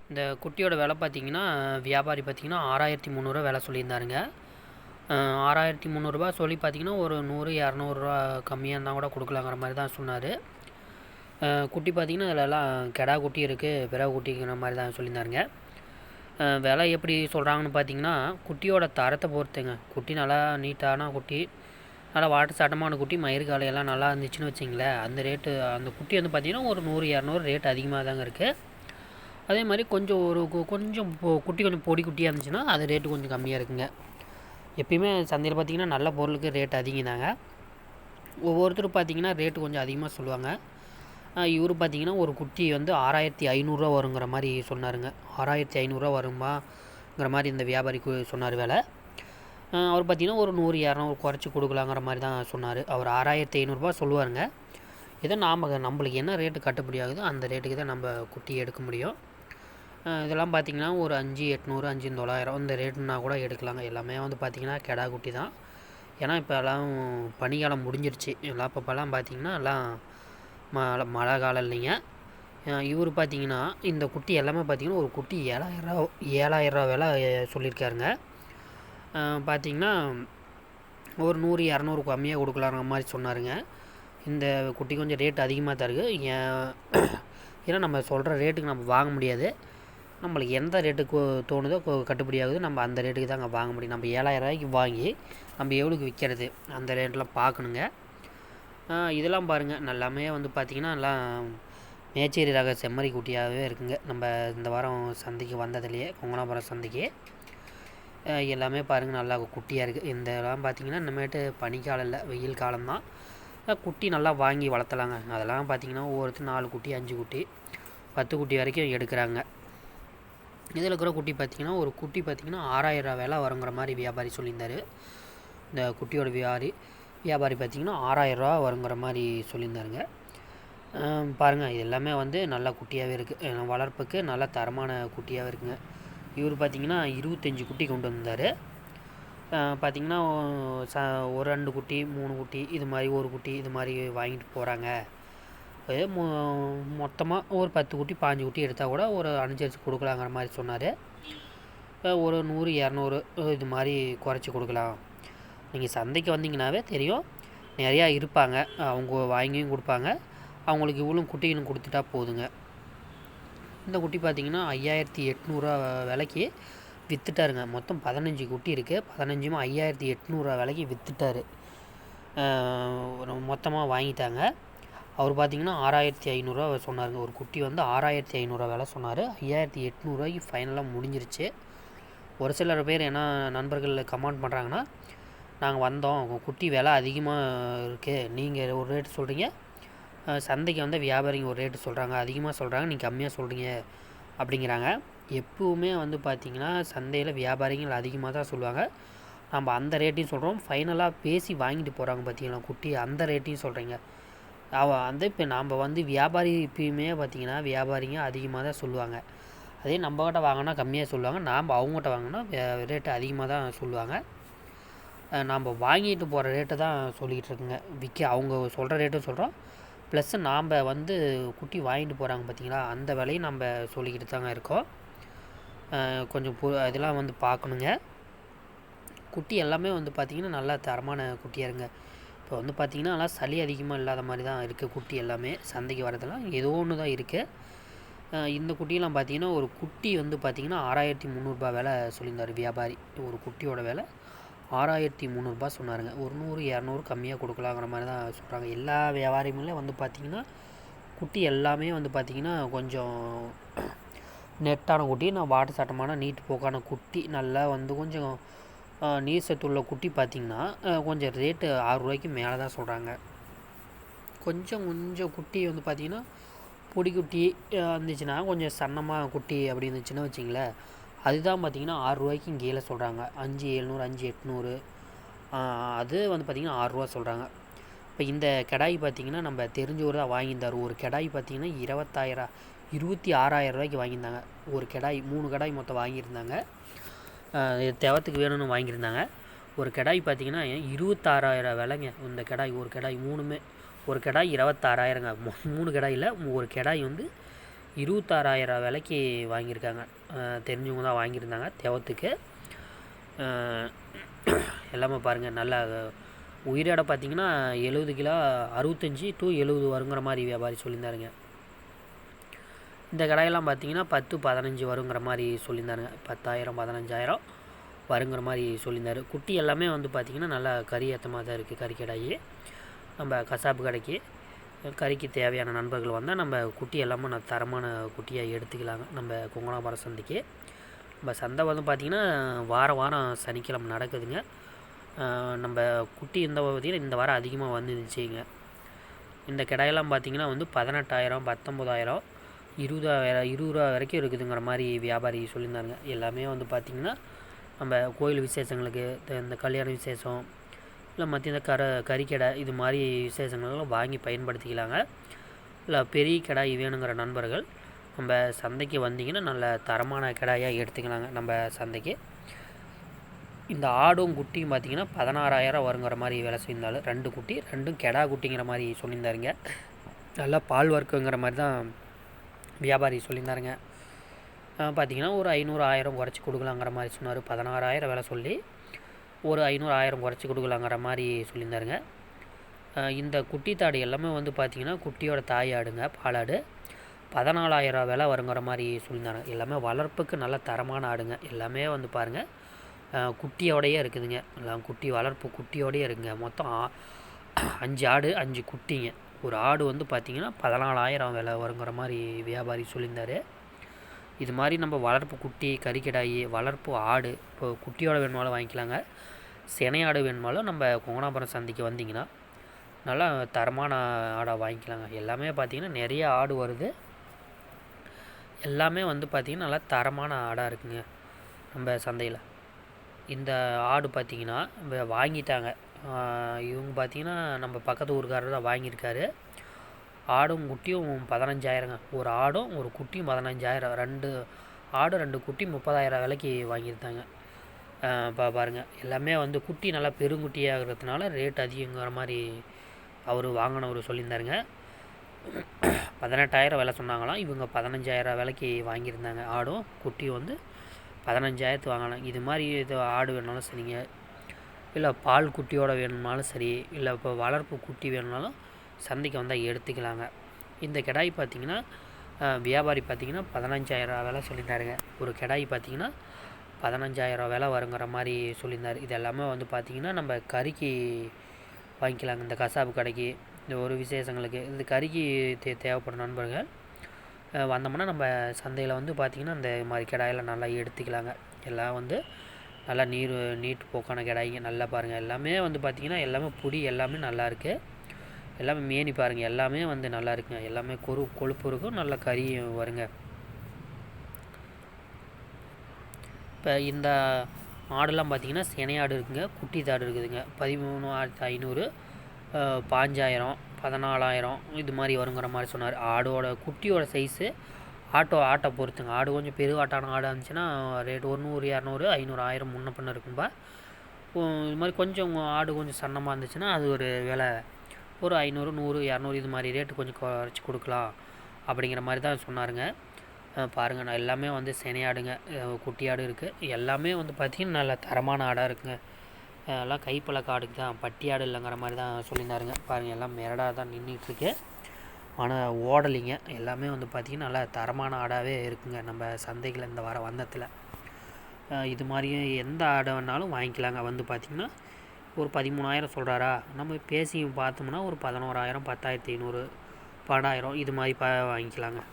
இந்த குட்டியோட விலை பார்த்தீங்கன்னா, வியாபாரி பார்த்தீங்கன்னா ரூ. 6,300 விலை சொல்லியிருந்தாருங்க. ரூ. 6,300 சொல்லி பார்த்தீங்கன்னா, ஒரு 100, 200 கம்மியா இருந்தா கூட குடுக்கலாங்கிற மாரி தான் சொன்னாரு. குட்டி பார்த்தீங்கன்னா, அதிலலாம் கெடா குட்டி இருக்கு, பிறவு குட்டிங்கிற மாரி தான் சொல்லியிருந்தாருங்க. விலை எப்படி சொல்கிறாங்கன்னு பார்த்தீங்கன்னா, குட்டியோட தரத்த பொறுத்துங்க. குட்டி நல்லா நீட்டான குட்டி, நல்லா வாட்டு சாட்டமான குட்டி, மயிறு காலை எல்லாம் நல்லா இருந்துச்சுன்னு வச்சுங்களேன், அந்த ரேட்டு அந்த குட்டி வந்து பார்த்தீங்கன்னா, ஒரு 100, 200 ரேட் அதிகமா தாங்க இருக்கு. அதே மாரி கொஞ்சம் ஒரு கொஞ்சம் குட்டி கொஞ்சம் பொடி குட்டியாக இருந்துச்சுன்னா, அது ரேட்டு கொஞ்சம் கம்மியாக இருக்குங்க. எப்பயுமே சந்தையில் பார்த்தீங்கன்னா, நல்ல பொருளுக்கு ரேட் அதிகம் தாங்க. ஒவ்வொருத்தரும் பார்த்தீங்கன்னா, ரேட்டு கொஞ்சம் அதிகமாக சொல்லுவாங்க. இவரு பார்த்தீங்கன்னா, ஒரு குட்டி வந்து ரூ. 6,500 வருங்கிற மாரி சொன்னாருங்க. ரூ. 6,500 வருமாங்கிற மாரி இந்த வியாபாரி சொன்னார் விலை. அவர் பார்த்தீங்கன்னா, ஒரு 100, 200 குறைச்சி குடுக்கலாங்கிற மாரி தான் சொன்னாரு. அவர் ரூ. 6,500 சொல்லுவாருங்க. ஏதோ நம்மளுக்கு என்ன ரேட்டு கட்டுப்படி ஆகுதோ, அந்த ரேட்டுக்கு தான் நம்ம குட்டி எடுக்க முடியும். இதெல்லாம் பார்த்தீங்கன்னா, ஒரு 5,800, 5,900 இந்த ரேட்டுனா கூட எடுக்கலாங்க. எல்லாமே வந்து பார்த்தீங்கன்னா, கெடா குட்டி தான். ஏன்னா, இப்போலாம் பனிக்காலம் முடிஞ்சிருச்சு. எல்லாம் இப்போலாம் பார்த்தீங்கன்னா, எல்லாம் மழை காலம் இல்லைங்க. இவரு பார்த்தீங்கன்னா, இந்த குட்டி எல்லாமே பார்த்தீங்கன்னா, ஒரு குட்டி ரூ. 7,000 விலை சொல்லியிருக்காருங்க. பார்த்தீங்கன்னா, ஒரு 100, 200 கம்மியாக குடுக்கலாங்கிற மாரி சொன்னாருங்க. இந்த குட்டி கொஞ்சம் ரேட் அதிகமாக தான் இருக்குது. ஏன்னா, நம்ம சொல்கிற ரேட்டுக்கு நம்ம வாங்க முடியாது. நம்மளுக்கு எந்த ரேட்டுக்கு தோணுதோ கட்டுப்படி ஆகுதோ, நம்ம அந்த ரேட்டுக்கு தாங்க வாங்க முடியும். நம்ம ரூ. 7,000 வாங்கி நம்ம எவ்வளோக்கு விற்கிறது, அந்த ரேட்லாம் பார்க்கணுங்க. இதெல்லாம் பாருங்கள், எல்லாமே வந்து பார்த்திங்கன்னா, எல்லாம் மேச்சேரி ரக செம்மறி குட்டியாகவே இருக்குங்க. நம்ம இந்த வாரம் சந்தைக்கு வந்ததுலேயே, கொங்கனாபுரம் சந்தைக்கு எல்லாமே பாருங்கள், நல்லா குட்டியாக இருக்குது. இதெல்லாம் பார்த்திங்கன்னா, இனிமேட்டு பனிக்காலம் இல்லை, வெயில் காலம்தான். குட்டி நல்லா வாங்கி வளர்த்தலாங்க. அதெல்லாம் பார்த்திங்கன்னா, ஒவ்வொருத்தர் 4 குட்டி, 5 குட்டி, 10 குட்டி வரைக்கும் எடுக்கிறாங்க. இதில் இருக்கிற குட்டி பார்த்திங்கன்னா, ஒரு குட்டி பார்த்திங்கன்னா ரூ. 6,000 விலை வருங்கிற மாதிரி வியாபாரி சொல்லியிருந்தார். இந்த குட்டியோட வியாபாரி பார்த்திங்கன்னா ரூ. 6,000 வருங்கிற மாதிரி சொல்லியிருந்தாருங்க. பாருங்கள், இது எல்லாமே வந்து நல்ல குட்டியாகவே இருக்குது. வளர்ப்புக்கு நல்ல தரமான குட்டியாகவே இருக்குங்க. இவர் பார்த்திங்கன்னா 25 குட்டி கொண்டு வந்தார். பார்த்திங்கன்னா, ஒரு 2 குட்டி, 3 குட்டி, இது மாதிரி ஒரு குட்டி, இது மாதிரி வாங்கிட்டு போகிறாங்க. மொத்தமாக ஒரு 10 குட்டி, 15 குட்டி எடுத்தால் கூட ஒரு அனுசரித்து கொடுக்கலாங்கிற மாதிரி சொன்னார். ஒரு 100, 200 இது மாதிரி குறைச்சி கொடுக்கலாம். நீங்கள் சந்தைக்கு வந்தீங்கன்னாவே தெரியும், நிறையா இருப்பாங்க. அவங்க வாங்கியும் கொடுப்பாங்க. அவங்களுக்கு இவ்வளோ குட்டிகளும் கொடுத்துட்டா போதுங்க. இந்த குட்டி பார்த்திங்கன்னா 5,800 விலைக்கு விற்றுட்டாருங்க. மொத்தம் 15 குட்டி இருக்குது. 15மே 5,800 விலைக்கு விற்றுட்டாரு. மொத்தமாக வாங்கிட்டாங்க. அவர் பார்த்திங்கன்னா 6,500 சொன்னாருங்க. ஒரு குட்டி வந்து 6,500 விலை சொன்னார். 5,800 ஃபைனலாக முடிஞ்சிருச்சு. ஒரு சிலர் பேர் என்ன நண்பர்கள் கமெண்ட் பண்ணுறாங்கன்னா, நாங்கள் வந்தோம், குட்டி விலை அதிகமாக இருக்குது, நீங்கள் ஒரு ரேட்டு சொல்கிறீங்க, சந்தைக்கு வந்து வியாபாரிங்க ஒரு ரேட்டு சொல்கிறாங்க, அதிகமாக சொல்கிறாங்க, நீங்கள் கம்மியாக சொல்கிறீங்க அப்படிங்கிறாங்க. எப்பவுமே வந்து பார்த்திங்கன்னா, சந்தையில் வியாபாரிகள் அதிகமாக தான் சொல்லுவாங்க. நம்ம அந்த ரேட்டையும் சொல்கிறோம். ஃபைனலாக பேசி வாங்கிட்டு போகிறாங்க பார்த்தீங்களா குட்டி, அந்த ரேட்டையும் சொல்கிறீங்க. வந்து இப்போ நாம் வந்து வியாபாரி எப்பயுமே பார்த்திங்கன்னா, வியாபாரிங்க அதிகமாக தான் சொல்லுவாங்க. அதே நம்மக்கிட்ட வாங்கினா கம்மியாக சொல்லுவாங்க. நாம் அவங்ககிட்ட வாங்கினா ரேட்டு அதிகமாக தான் சொல்லுவாங்க. நாம் வாங்கிட்டு போகிற ரேட்டை தான் சொல்லிக்கிட்டு இருக்குங்க. அவங்க சொல்கிற ரேட்டும் சொல்கிறோம், ப்ளஸ் நாம் வந்து குட்டி வாங்கிட்டு போகிறாங்க பார்த்தீங்களா, அந்த விலையும் நம்ம சொல்லிக்கிட்டு தாங்க இருக்கோம். கொஞ்சம் இதெல்லாம் வந்து பார்க்கணுங்க. குட்டி எல்லாமே வந்து பார்த்திங்கன்னா, நல்லா தரமான குட்டியாக இருங்க. இப்போ வந்து பார்த்திங்கன்னா, நல்லா சளி அதிகமாக இல்லாத மாதிரி தான் இருக்குது குட்டி எல்லாமே. சந்தைக்கு வரதெல்லாம் ஏதோ ஒன்று தான் இருக்குது. இந்த குட்டியெல்லாம் பார்த்திங்கன்னா, ஒரு குட்டி வந்து பார்த்திங்கன்னா 6,300 விலை சொல்லியிருந்தார் வியாபாரி. ஒரு குட்டியோட விலை 6,300 சொன்னாருங்க. ஒரு 100, 200 கம்மியாக கொடுக்கலாங்கிற மாதிரி தான் சொல்கிறாங்க. எல்லா வியாபாரிகளும் வந்து பார்த்திங்கன்னா, குட்டி எல்லாமே வந்து பார்த்திங்கன்னா கொஞ்சம் நெட்டான குட்டி, வாட்டு சாட்டமான நீட்டு போக்கான குட்டி, நல்லா வந்து கொஞ்சம் நீர் சத்துள்ள குட்டி பார்த்திங்கன்னா கொஞ்சம் ரேட்டு ரூ. 6 மேலே தான் சொல்கிறாங்க. கொஞ்சம் குட்டி வந்து பார்த்திங்கன்னா, பொடி குட்டி இருந்துச்சுன்னா, கொஞ்சம் சன்னமாக குட்டி அப்படி இருந்துச்சுன்னா வச்சிங்களேன், அதுதான் பார்த்திங்கன்னா ரூ. 6 கீழே சொல்கிறாங்க. 5,700, 5,800 அது வந்து பார்த்திங்கன்னா ரூ. 6 சொல்கிறாங்க. இப்போ இந்த கெடாய் பார்த்திங்கன்னா, நம்ம தெரிஞ்சவர் தான் வாங்கியிருந்தார். ஒரு கெடாய் பார்த்திங்கன்னா 26,000 வாங்கியிருந்தாங்க. ஒரு கெடாய் 3 கெடாய் மொத்தம் வாங்கியிருந்தாங்க. தேவத்துக்கு வேணும்னு வாங்கியிருந்தாங்க. ஒரு கெடாய் பார்த்திங்கன்னா 26,000 விலைங்க. இந்த கெடாய், ஒரு கெடாய் 3மே, ஒரு கெடாய் 26,000ங்க. 3 கெடாயில் ஒரு கெடாய் வந்து 26,000 விலைக்கு வாங்கியிருக்காங்க. தெரிஞ்சவங்க தான் வாங்கியிருந்தாங்க தேவத்துக்கு. எல்லாமே பாருங்கள், நல்லா உயிரிடை பார்த்திங்கன்னா 70 கிலோ 65 to 70 வருங்கிற மாதிரி வியாபாரி சொல்லியிருந்தாருங்க. இந்த கடையெல்லாம் பார்த்திங்கன்னா 10-15 வருங்கிற மாதிரி சொல்லியிருந்தாருங்க. 10,000 15,000 வருங்கிற மாதிரி சொல்லியிருந்தார். குட்டி எல்லாமே வந்து பார்த்திங்கன்னா நல்லா கறி ஏற்றமாக தான் இருக்குது. கறிக்கடாயி நம்ம கசாப்பு கடைக்கு கறிக்கு தேவையான நண்பர்கள் வந்தால் நம்ம குட்டி எல்லாமே நான் தரமான குட்டியாக எடுத்துக்கலாங்க. நம்ம கொங்கனாபுரம் சந்தைக்கு நம்ம சந்தை வந்து பார்த்திங்கன்னா வாரம் சனிக்கிழமை நடக்குதுங்க. நம்ம குட்டி பார்த்திங்கன்னா இந்த வாரம் அதிகமாக வந்துருந்துச்சுங்க. இந்த கிடாயெல்லாம் பார்த்திங்கன்னா வந்து 18,000 19,000 20 ரூபா வரைக்கும் இருக்குதுங்கிற மாதிரி வியாபாரி சொல்லியிருந்தாருங்க. எல்லாமே வந்து பார்த்திங்கன்னா நம்ம கோயில் விசேஷங்களுக்கு, இந்த கல்யாண விசேஷம், இல்லை மற்ற இந்த கறிக்கடை இது மாதிரி விசேஷங்கள்லாம் வாங்கி பயன்படுத்திக்கலாங்க. இல்லை பெரிய கிடாய் வேணுங்கிற நண்பர்கள் நம்ம சந்தைக்கு வந்தீங்கன்னா நல்ல தரமான கிடாயாக எடுத்துக்கலாங்க. நம்ம சந்தைக்கு இந்த ஆடும் குட்டியும் பார்த்திங்கன்னா 16,000 வருங்கிற மாதிரி விலை சொல்லியிருந்தாலும் 2 குட்டி 2 கெடா குட்டிங்கிற மாதிரி சொல்லியிருந்தாருங்க. நல்லா பால் வர்க்குங்கிற மாதிரி தான் வியாபாரி சொல்லியிருந்தாருங்க. பார்த்திங்கன்னா ஒரு 500-1000 குறைச்சி கொடுக்கலாங்கிற மாதிரி சொன்னார். 16,000 விலை சொல்லி ஒரு 500-1000 குறைச்சி கொடுக்கலாங்கிற மாதிரி சொல்லியிருந்தாருங்க. இந்த குட்டி தாடு எல்லாமே வந்து பார்த்திங்கன்னா குட்டியோட தாய் ஆடுங்க, பாலாடு. 14,000 விலை வருங்கிற மாதிரி சொல்லியிருந்தாங்க. எல்லாமே வளர்ப்புக்கு நல்ல தரமான ஆடுங்க. எல்லாமே வந்து பாருங்கள் குட்டியோடையே இருக்குதுங்க. எல்லாம் குட்டி வளர்ப்பு குட்டியோடையே இருக்குங்க. மொத்தம் 5 ஆடு 5 குட்டிங்க. ஒரு ஆடு வந்து பார்த்திங்கன்னா 14,000 விலை வருங்கிற மாதிரி வியாபாரி சொல்லியிருந்தார். இது மாதிரி நம்ம வளர்ப்பு குட்டி, கறிக்கடாயி, வளர்ப்பு ஆடு இப்போ குட்டியோட வேணுமாலும் வாங்கிக்கலாங்க. சினை ஆடு வேணுமாலும் நம்ம கொங்கனாபுரம் சந்தைக்கு வந்திங்கன்னா நல்லா தரமான ஆடாக வாங்கிக்கலாங்க. எல்லாமே பார்த்திங்கன்னா நிறைய ஆடு வருது. எல்லாமே வந்து பார்த்திங்கன்னா நல்லா தரமான ஆடாக இருக்குங்க நம்ம சந்தையில். இந்த ஆடு பார்த்திங்கன்னா வாங்கிட்டாங்க. இவங்க பார்த்திங்கன்னா நம்ம பக்கத்து ஊருக்காரர் தான் வாங்கியிருக்காரு. ஆடும் குட்டியும் 15,000ங்க. ஒரு ஆடும் ஒரு குட்டியும் 15,000. 2 ஆடு 2 குட்டி 30,000 விலைக்கு வாங்கியிருந்தாங்க. பாருங்கள் எல்லாமே வந்து குட்டி நல்லா பெருங்குட்டியாகிறதுனால ரேட் அதிகங்கிற மாதிரி அவர் வாங்கினவர் சொல்லியிருந்தாருங்க. 18,000 விலை சொன்னாங்களாம். இவங்க 15,000 விலைக்கு வாங்கியிருந்தாங்க. ஆடும் குட்டியும் வந்து 15,000 வாங்கலாம். இது மாதிரி இது ஆடு வேணுனாலும் சரிங்க, இல்லை பால் குட்டியோட வேணும்னாலும் சரி, இல்லை இப்போ வளர்ப்பு குட்டி வேணுனாலும் சந்தைக்கு வந்தால் எடுத்துக்கலாங்க. இந்த கிடாய் பார்த்திங்கன்னா வியாபாரி பார்த்திங்கன்னா 15,000 விலை சொல்லியிருந்தாருங்க. ஒரு கிடாய் பார்த்திங்கன்னா 15,000 விலை வருங்கிற மாதிரி சொல்லியிருந்தார். இது எல்லாமே வந்து பார்த்திங்கன்னா நம்ம கறிக்கு வாங்கிக்கலாங்க. இந்த கசாப்பு கடைக்கு, இந்த ஒரு விசேஷங்களுக்கு, இந்த கறிக்கு தேவைப்படும் நண்பர்கள் வந்தோம்னா நம்ம சந்தையில் வந்து பார்த்திங்கன்னா இந்த மாதிரி கிடாயெல்லாம் நல்லா எடுத்துக்கலாங்க. எல்லாம் வந்து நல்லா நீட்டு போக்கான கிடாய்ங்க. நல்லா பாருங்கள் எல்லாமே வந்து பார்த்திங்கன்னா எல்லாமே புடி எல்லாமே நல்லாயிருக்கு. எல்லாமே மேனி பாருங்கள் எல்லாமே வந்து நல்லா இருக்குங்க. எல்லாமே கொழுப்பு இருக்கும், நல்ல கறியும் வருங்க. இப்போ இந்த ஆடுலாம் பார்த்திங்கன்னா சினை ஆடு இருக்குங்க, குட்டி தாடு இருக்குதுங்க. 13,500 5,000 14,000 இது மாதிரி வருங்கிற மாதிரி சொன்னார். ஆடோட குட்டியோட சைஸு ஆட்டை பொறுத்துங்க. ஆடு கொஞ்சம் பெருவாட்டான ஆடாக இருந்துச்சுன்னா ரேட் 100 200 500 1000 முன்ன பின்ன இருக்கும்பா. இது மாதிரி கொஞ்சம் ஆடு கொஞ்சம் சன்னமாக இருந்துச்சுன்னா அது ஒரு விலை ஒரு 500 100 200 இது மாதிரி ரேட்டு கொஞ்சம் குறைச்சி கொடுக்கலாம் அப்படிங்கிற மாதிரி தான் சொன்னாருங்க. பாருங்கள் நான் எல்லாமே வந்து சினை ஆடுங்க, குட்டி ஆடு இருக்குது. எல்லாமே வந்து பார்த்திங்கன்னா நல்ல தரமான ஆடாக இருக்குங்க. எல்லாம் கைப்பழக்க ஆடுக்கு தான், பட்டி ஆடு இல்லைங்கிற மாதிரி தான் சொல்லியிருந்தாருங்க. பாருங்கள் எல்லாம் மிரடாக தான் நின்றுட்டுருக்கு, ஆனால் ஓடலிங்க. எல்லாமே வந்து பார்த்திங்கன்னா நல்லா தரமான ஆடாகவே இருக்குங்க நம்ம சந்தைகள் இந்த வாரம் வந்தத்தில். இது மாதிரியும் எந்த ஆடை வேணாலும் வாங்கிக்கலாங்க. வந்து பார்த்திங்கன்னா ஒரு 13,000 சொல்கிறாரா, நம்ம பேசி பார்த்தோம்னா ஒரு 11,000 10,500 12,000 இது மாதிரி வாங்கிக்கலாங்க.